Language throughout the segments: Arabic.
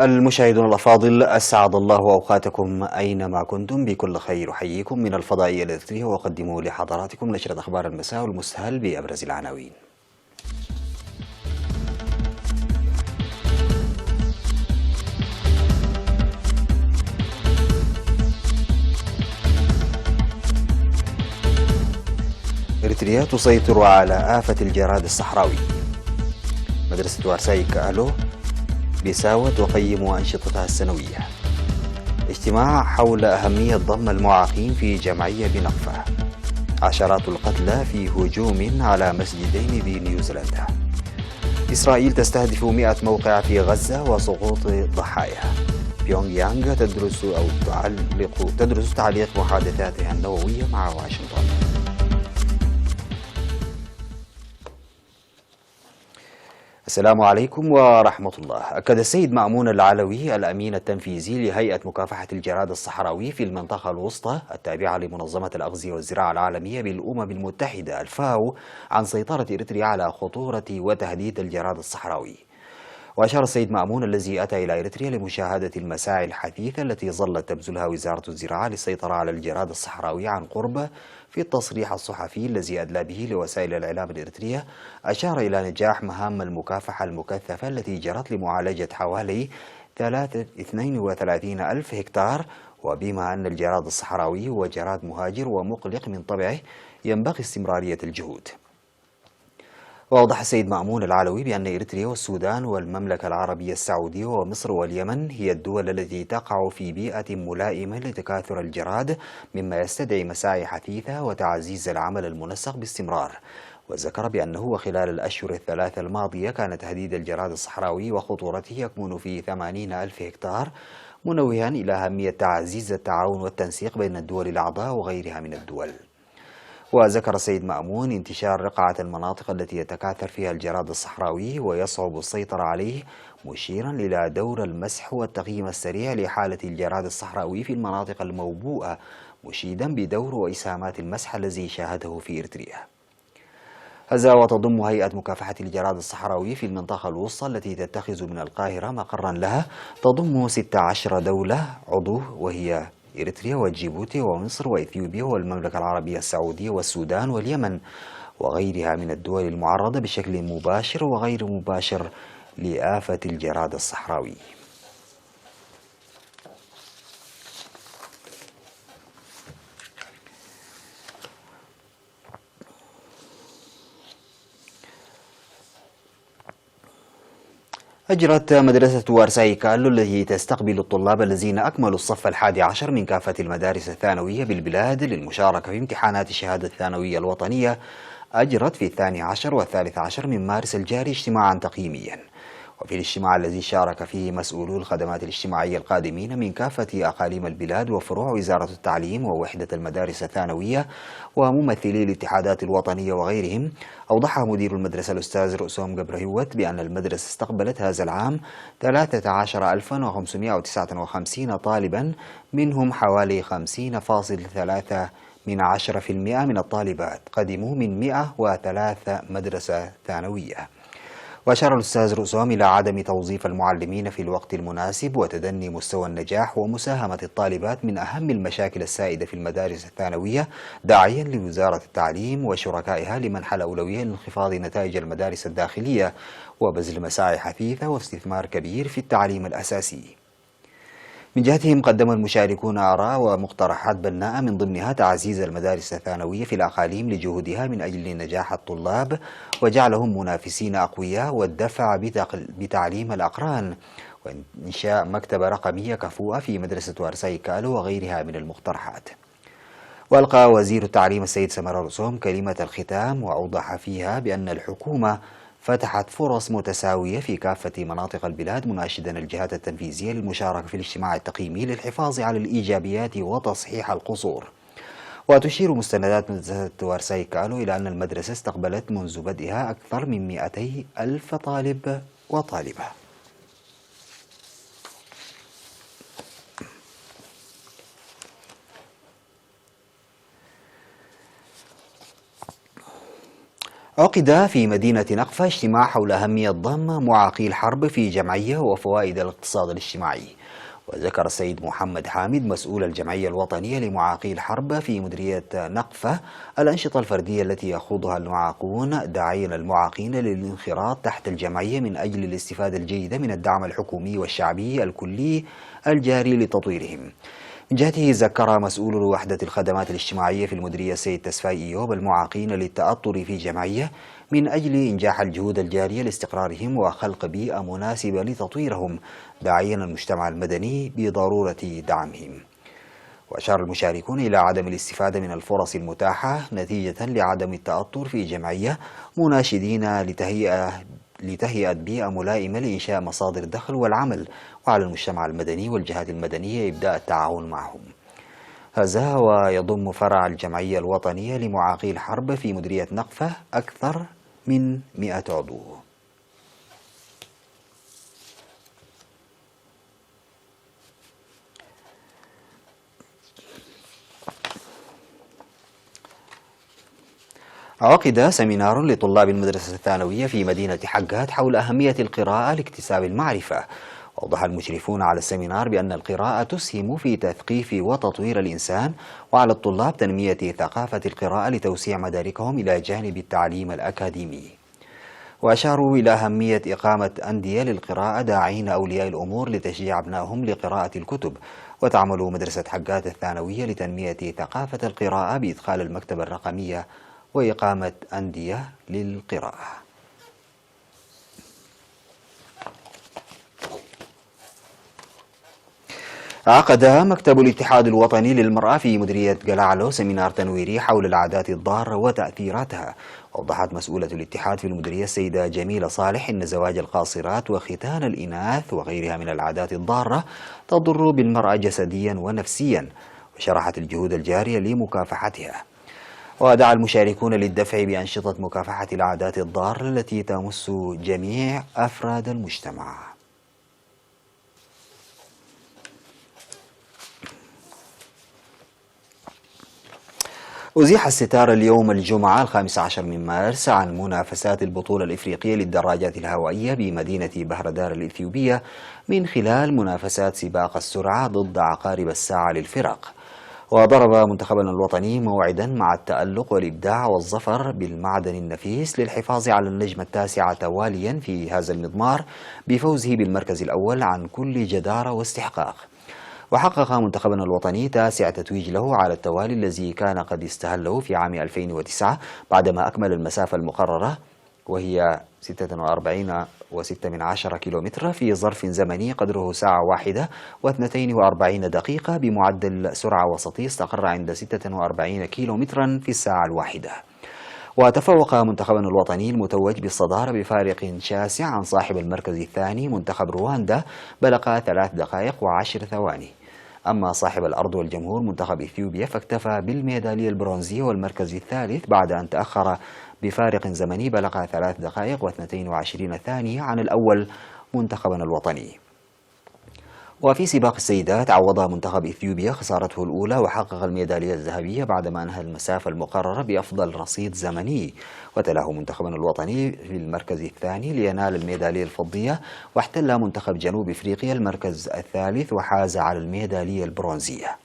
المشاهدون الأفاضل، أسعد الله أوقاتكم أينما كنتم بكل خير. أحييكم من الفضائية الإريترية وأقدم لحضراتكم نشرة أخبار المساء والمستهل بأبرز العناوين. إريتريا تسيطر على آفة الجراد الصحراوي. مدرسة وارساي كالو بيساو تقيم أنشطتها السنوية. اجتماع حول أهمية ضم المعاقين في جمعية بنقفة. عشرات القتلى في هجوم على مسجدين بنيوزيلندا. إسرائيل تستهدف 100 موقع في غزة وسقوط ضحايا. بيونغ يانغ تدرس تعليق محادثاتها النووية مع واشنطن. السلام عليكم ورحمة الله. أكد السيد مأمون العلوي الأمين التنفيذي لهيئة مكافحة الجراد الصحراوي في المنطقة الوسطى التابعة لمنظمة الأغذية والزراعة العالمية بالأمم المتحدة الفاو عن سيطرة إريتريا على خطورة وتهديد الجراد الصحراوي. وأشار السيد مأمون الذي أتى إلى إريتريا لمشاهدة المساعي الحثيثة التي ظلت تبذلها وزارة الزراعة للسيطرة على الجراد الصحراوي عن قرب في التصريح الصحفي الذي أدلى به لوسائل الإعلام الإريترية، أشار إلى نجاح مهام المكافحة المكثفة التي جرت لمعالجة حوالي 32 ألف هكتار. وبما أن الجراد الصحراوي هو جراد مهاجر ومقلق من طبعه، ينبغي استمرارية الجهود. وأوضح السيد مأمون العلوي بأن إريتريا والسودان والمملكة العربية السعودية ومصر واليمن هي الدول التي تقع في بيئة ملائمة لتكاثر الجراد، مما يستدعي مساعي حثيثة وتعزيز العمل المنسق باستمرار. وذكر بأنه وخلال الأشهر الثلاثة الماضية كان تهديد الجراد الصحراوي وخطورته يكمن في 80 ألف هكتار، منوها إلى أهمية تعزيز التعاون والتنسيق بين الدول الأعضاء وغيرها من الدول. وذكر السيد مأمون انتشار رقعة المناطق التي يتكاثر فيها الجراد الصحراوي ويصعب السيطرة عليه، مشيرا إلى دور المسح والتقييم السريع لحالة الجراد الصحراوي في المناطق الموبوءة، مشيدا بدور وإسهامات المسح الذي شاهده في إريتريا. هذا وتضم هيئة مكافحة الجراد الصحراوي في المنطقة الوسطى التي تتخذ من القاهرة مقرا لها، تضم 16 دولة عضو، وهي إريتريا وجيبوتي ومصر وإثيوبيا والمملكة العربية السعودية والسودان واليمن وغيرها من الدول المعرضة بشكل مباشر وغير مباشر لآفة الجراد الصحراوي. أجرت مدرسة وارساي كالو التي تستقبل الطلاب الذين أكملوا الصف 11 من كافة المدارس الثانوية بالبلاد للمشاركة في امتحانات الشهادة الثانوية الوطنية، أجرت في 12 و13 من مارس الجاري اجتماعا تقييميا. وفي الاجتماع الذي شارك فيه مسؤولو الخدمات الاجتماعية القادمين من كافة أقاليم البلاد وفروع وزارة التعليم ووحدة المدارس الثانوية وممثلي الاتحادات الوطنية وغيرهم، أوضح مدير المدرسة الأستاذ رؤسوم جبرهوت بأن المدرسة استقبلت هذا العام 13559 طالبا، منهم حوالي 50.3% من الطالبات قدموا من 103 مدرسة ثانوية. وأشار الأستاذ رؤسوم إلى عدم توظيف المعلمين في الوقت المناسب وتدني مستوى النجاح ومساهمة الطالبات من أهم المشاكل السائدة في المدارس الثانوية، داعيا لوزارة التعليم وشركائها لمنح الأولوية لانخفاض نتائج المدارس الداخلية وبذل مساعي حثيثة واستثمار كبير في التعليم الأساسي. من جهتهم قدم المشاركون آراء ومقترحات بناءة من ضمنها تعزيز المدارس الثانوية في الأقاليم لجهودها من أجل نجاح الطلاب وجعلهم منافسين أقوياء، والدفع بتعليم الأقران، وإنشاء مكتبة رقمية كفؤة في مدرسة وارساي كالو وغيرها من المقترحات. وألقى وزير التعليم السيد سمر رؤسوم كلمة الختام وأوضح فيها بأن الحكومة فتحت فرص متساوية في كافة مناطق البلاد، مناشدا الجهات التنفيذية للمشاركة في الاجتماع التقييمي للحفاظ على الإيجابيات وتصحيح القصور. وتشير مستندات مدرسة وارساي كالو إلى أن المدرسة استقبلت منذ بدئها أكثر من 200 ألف طالب وطالبة. عقد في مدينة نقفة اجتماع حول أهمية ضم معاقي الحرب في جمعية وفوائد الاقتصاد الاجتماعي. وذكر السيد محمد حامد مسؤول الجمعية الوطنية لمعاقي الحرب في مديرية نقفة الأنشطة الفردية التي يخوضها المعاقون، داعيا المعاقين للانخراط تحت الجمعية من أجل الاستفادة الجيدة من الدعم الحكومي والشعبي الكلي الجاري لتطويرهم. من جهته ذكر مسؤول وحدة الخدمات الاجتماعية في المديرية السيد تسفاي إيوب المعاقين للتأطر في جمعية من أجل إنجاح الجهود الجارية لاستقرارهم وخلق بيئة مناسبة لتطويرهم، داعيا المجتمع المدني بضرورة دعمهم. وأشار المشاركون إلى عدم الاستفادة من الفرص المتاحة نتيجة لعدم التأطر في جمعية، مناشدين لتهيئة بيئة ملائمة لإنشاء مصادر الدخل والعمل، وعلى المجتمع المدني والجهات المدنية إبداء التعاون معهم. هذا ويضم فرع الجمعية الوطنية لمعاقي الحرب في مديرية نقفة أكثر من 100 عضو. عقد سمينار لطلاب المدرسة الثانوية في مدينة حقات حول أهمية القراءة لاكتساب المعرفة. وأوضح المشرفون على السمينار بأن القراءة تسهم في تثقيف وتطوير الإنسان، وعلى الطلاب تنمية ثقافة القراءة لتوسيع مداركهم إلى جانب التعليم الأكاديمي. وأشاروا إلى أهمية إقامة أندية للقراءة، داعين أولياء الأمور لتشجيع أبنائهم لقراءة الكتب. وتعمل مدرسة حقات الثانوية لتنمية ثقافة القراءة بإدخال المكتبة الرقمية وإقامة أندية للقراءة. عقد مكتب الاتحاد الوطني للمرأة في مديرية قلعلو سمينار تنويري حول العادات الضارة وتأثيراتها. وضحت مسؤولة الاتحاد في المديرية السيدة جميلة صالح إن زواج القاصرات وختان الإناث وغيرها من العادات الضارة تضر بالمرأة جسديا ونفسيا، وشرحت الجهود الجارية لمكافحتها. ودعا المشاركون للدفع بأنشطة مكافحة العادات الضارة التي تمس جميع أفراد المجتمع. أزيح الستار اليوم الجمعة 15 من مارس عن منافسات البطولة الإفريقية للدراجات الهوائية بمدينة بهردار الإثيوبية من خلال منافسات سباق السرعة ضد عقارب الساعة للفرق. وضرب منتخبنا الوطني موعدا مع التألق والإبداع والظفر بالمعدن النفيس للحفاظ على النجمة التاسعة تواليا في هذا المضمار بفوزه بالمركز الأول عن كل جدارة واستحقاق. وحقق منتخبنا الوطني تاسع تتويج له على التوالي الذي كان قد استهله في عام 2009 بعدما أكمل المسافة المقررة وهي 46.6 كيلومتر في ظرف زمني قدره ساعة واحدة و42 دقيقة بمعدل سرعة وسطي استقر عند 46 كيلومترا في الساعة الواحدة. وتفوق منتخبنا الوطني المتوج بالصدارة بفارق شاسع عن صاحب المركز الثاني منتخب رواندا بلغ 3 دقائق و10 ثواني. أما صاحب الأرض والجمهور منتخب إثيوبيا فاكتفى بالميدالية البرونزية والمركز الثالث بعد أن تأخر بفارق زمني بلغ 3 دقائق و22 ثانية عن الأول منتخبنا الوطني. وفي سباق السيدات عوض منتخب إثيوبيا خسارته الأولى وحقق الميدالية الذهبية بعدما أنهى المسافة المقررة بأفضل رصيد زمني. وتلاه منتخبنا الوطني في المركز الثاني لينال الميدالية الفضية، واحتل منتخب جنوب إفريقيا المركز الثالث وحاز على الميدالية البرونزية.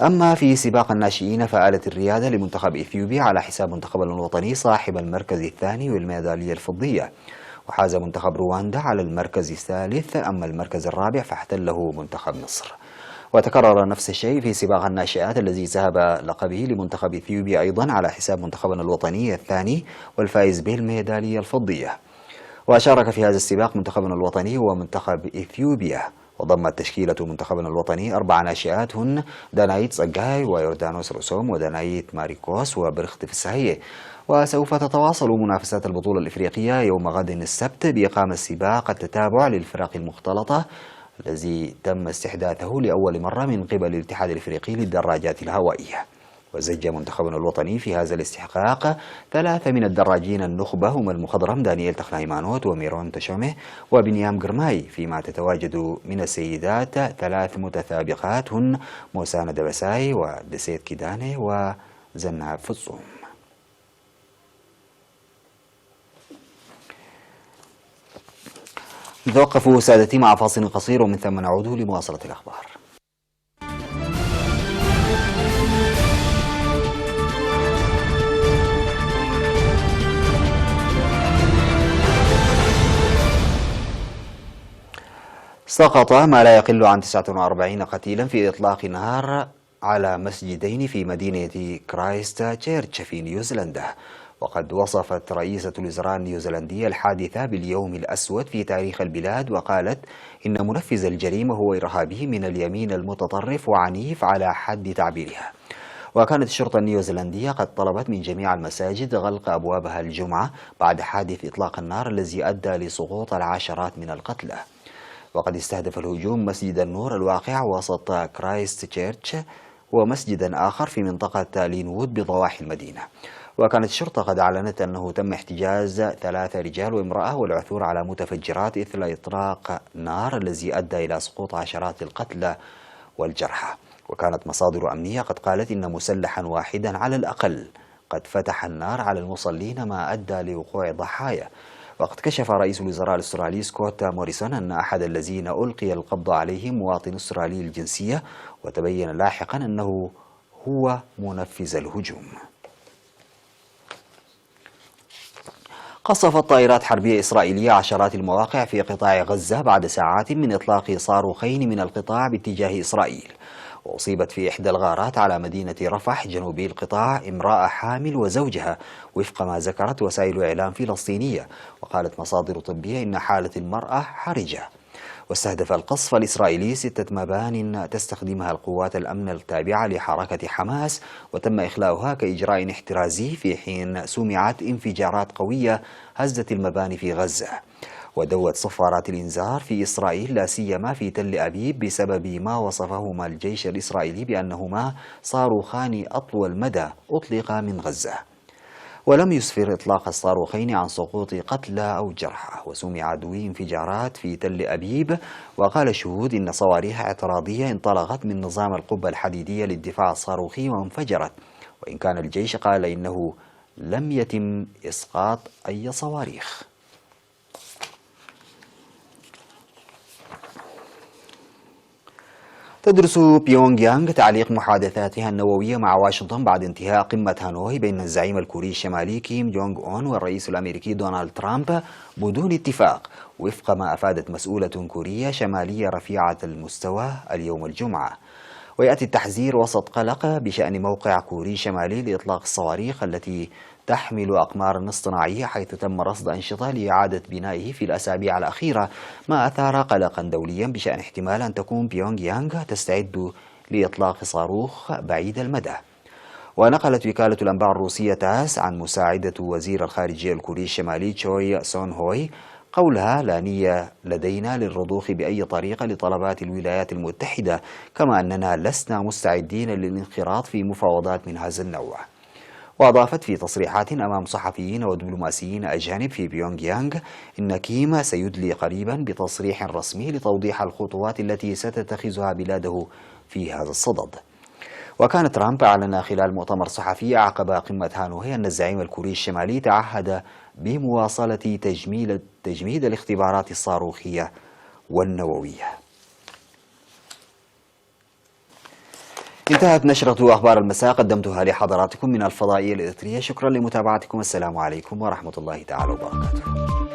أما في سباق الناشئين فآلت الريادة لمنتخب إثيوبيا على حساب منتخبنا الوطني صاحب المركز الثاني والميدالية الفضية، وحاز منتخب رواندا على المركز الثالث. أما المركز الرابع فاحتله منتخب مصر. وتكرر نفس الشيء في سباق الناشئات الذي ذهب لقبه لمنتخب إثيوبيا أيضا على حساب منتخبنا الوطني الثاني والفائز بالميدالية الفضية. وشارك في هذا السباق منتخبنا الوطني ومنتخب إثيوبيا. وضمت تشكيلة منتخبنا الوطني 4 ناشئات هن دانايت صقاي ويوردانوس رسوم ودانايت ماريكوس وبرخت فساهية. وسوف تتواصل منافسات البطولة الإفريقية يوم غد السبت بإقامة سباق التتابع للفرق المختلطة الذي تم استحداثه لأول مرة من قبل الاتحاد الإفريقي للدراجات الهوائية. وزج منتخبنا الوطني في هذا الاستحقاق 3 من الدراجين النخبة هم المخضرم دانييل تخنايمانوت وميرون تشومه وبنيام قرماي، فيما تتواجد من السيدات 3 متسابقات هن موسانا دبساي ودسيت كيداني وزناب فتصوم. نتوقف سادتي مع فاصل قصير ومن ثم نعود لمواصلة الأخبار. سقط ما لا يقل عن 49 قتيلا في إطلاق نار على مسجدين في مدينة كرايست تشيرش في نيوزيلندا. وقد وصفت رئيسة الوزراء النيوزيلندية الحادثة باليوم الأسود في تاريخ البلاد، وقالت إن منفذ الجريمة هو إرهابي من اليمين المتطرف وعنيف على حد تعبيرها. وكانت الشرطة النيوزيلندية قد طلبت من جميع المساجد غلق أبوابها الجمعة بعد حادث إطلاق النار الذي أدى لسقوط العشرات من القتلى. وقد استهدف الهجوم مسجد النور الواقع وسط كرايست تشيرش ومسجدا آخر في منطقة لينوود بضواحي المدينة. وكانت الشرطة قد أعلنت أنه تم احتجاز 3 رجال وامرأة والعثور على متفجرات إثر إطلاق نار الذي أدى إلى سقوط عشرات القتلى والجرحى. وكانت مصادر أمنية قد قالت إن مسلحا واحدا على الأقل قد فتح النار على المصلين ما أدى لوقوع ضحايا. وقد كشف رئيس الوزراء الأسترالي سكوت موريسون أن أحد الذين ألقي القبض عليه مواطن أسترالي الجنسية، وتبين لاحقا أنه هو منفذ الهجوم. قصفت طائرات حربية إسرائيلية عشرات المواقع في قطاع غزة بعد ساعات من إطلاق صاروخين من القطاع باتجاه إسرائيل. وأصيبت في إحدى الغارات على مدينة رفح جنوبي القطاع امرأة حامل وزوجها وفق ما ذكرت وسائل إعلام فلسطينية. وقالت مصادر طبية إن حالة المرأة حرجة. واستهدف القصف الإسرائيلي 6 مبان تستخدمها القوات الأمن التابعة لحركة حماس، وتم إخلاؤها كإجراء احترازي في حين سمعت انفجارات قوية هزت المباني في غزة. ودوت صفارات الإنذار في إسرائيل لا سيما في تل أبيب بسبب ما وصفهما الجيش الإسرائيلي بأنهما صاروخان أطول مدى أطلق من غزة. ولم يسفر إطلاق الصاروخين عن سقوط قتلى أو جرحى. وسمع دوي انفجارات في تل أبيب. وقال الشهود إن صواريخ اعتراضية انطلقت من نظام القبة الحديدية للدفاع الصاروخي وانفجرت، وإن كان الجيش قال إنه لم يتم إسقاط أي صواريخ. تدرس بيونغ يانغ تعليق محادثاتها النووية مع واشنطن بعد انتهاء قمة هانوي بين الزعيم الكوري الشمالي كيم جونغ أون والرئيس الأمريكي دونالد ترامب بدون اتفاق، وفق ما أفادت مسؤولة كورية شمالية رفيعة المستوى اليوم الجمعة. ويأتي التحذير وسط قلق بشأن موقع كوري شمالي لإطلاق الصواريخ التي تحمل أقمار اصطناعية، حيث تم رصد أنشطة لإعادة بنائه في الأسابيع الأخيرة، ما أثار قلقا دوليا بشأن احتمال أن تكون بيونغ يانغ تستعد لإطلاق صاروخ بعيد المدى. ونقلت وكالة الأنباء الروسية تاس عن مساعدة وزير الخارجية الكوري الشمالي تشوي سون هوي قولها: لا نية لدينا للرضوخ بأي طريقة لطلبات الولايات المتحدة، كما أننا لسنا مستعدين للانخراط في مفاوضات من هذا النوع. وأضافت في تصريحات أمام صحفيين ودبلوماسيين أجانب في بيونغ يانغ إن كيم سيدلي قريبا بتصريح رسمي لتوضيح الخطوات التي ستتخذها بلاده في هذا الصدد. وكان ترامب أعلن خلال مؤتمر صحفي عقب قمة هانوي أن الزعيم الكوري الشمالي تعهد بمواصلة تجميد الاختبارات الصاروخية والنووية. انتهت نشرة أخبار المساء، قدمتها لحضراتكم من الفضائية الإريترية. شكرا لمتابعتكم، السلام عليكم ورحمة الله تعالى وبركاته.